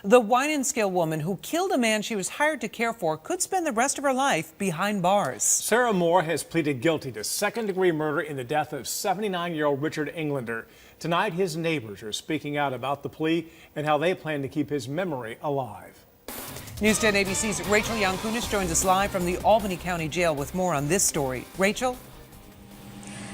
The wine and scale woman who killed a man she was hired to care for could spend the rest of her life behind bars. Sarah Moore has pleaded guilty to second-degree murder in the death of 79-year-old Richard Englander. Tonight, his neighbors are speaking out about the plea and how they plan to keep his memory alive. News 10 ABC's Rachel Yankunis joins us live from the Albany County Jail with more on this story. Rachel?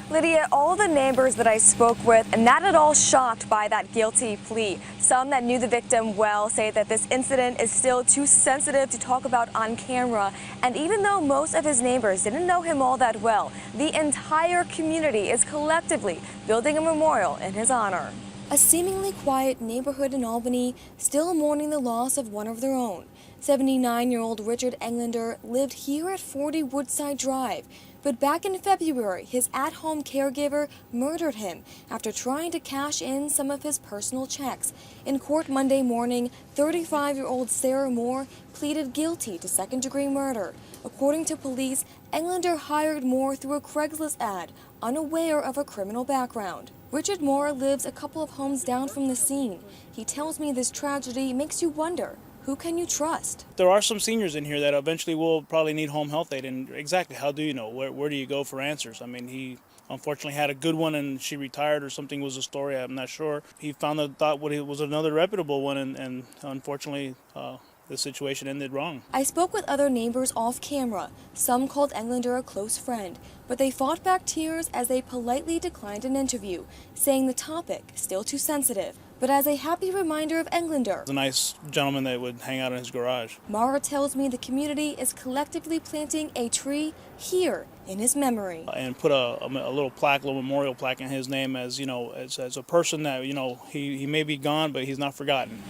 Lydia, all the neighbors that I spoke with are not at all shocked by that guilty plea. Some that knew the victim well say that this incident is still too sensitive to talk about on camera. And even though most of his neighbors didn't know him all that well, the entire community is collectively building a memorial in his honor. A seemingly quiet neighborhood in Albany still mourning the loss of one of their own. 79-year-old Richard Englander lived here at 40 Woodside Drive. But back in February, his at-home caregiver murdered him after trying to cash in some of his personal checks. In court Monday morning, 35-year-old Sarah Moore pleaded guilty to second-degree murder. According to police, Englander hired Moore through a Craigslist ad, unaware of a criminal background. Richard Moore lives a couple of homes down from the scene. He tells me this tragedy makes you wonder, who can you trust? There are some seniors in here that eventually will probably need home health aid, and exactly how do you know? Where do you go for answers? I mean, he unfortunately had a good one and she retired or something was the story, I'm not sure. He found out thought it was another reputable one, and unfortunately the situation ended wrong. I spoke with other neighbors off camera. Some called Englander a close friend, but they fought back tears as they politely declined an interview, saying the topic still too sensitive. But as a happy reminder of Englander, A nice gentleman that would hang out in his garage. Mara tells me the community is collectively planting a tree here in his memory. And put a little plaque, a little memorial plaque in his name as, you know, as a person that, you know, he may be gone, but he's not forgotten.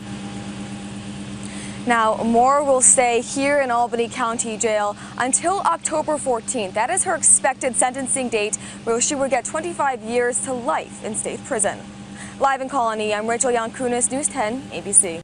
Now, Moore will stay here in Albany County Jail until October 14th. That is her expected sentencing date, where she would get 25 years to life in state prison. Live in Colony, I'm Rachel Yankunis, News 10 ABC.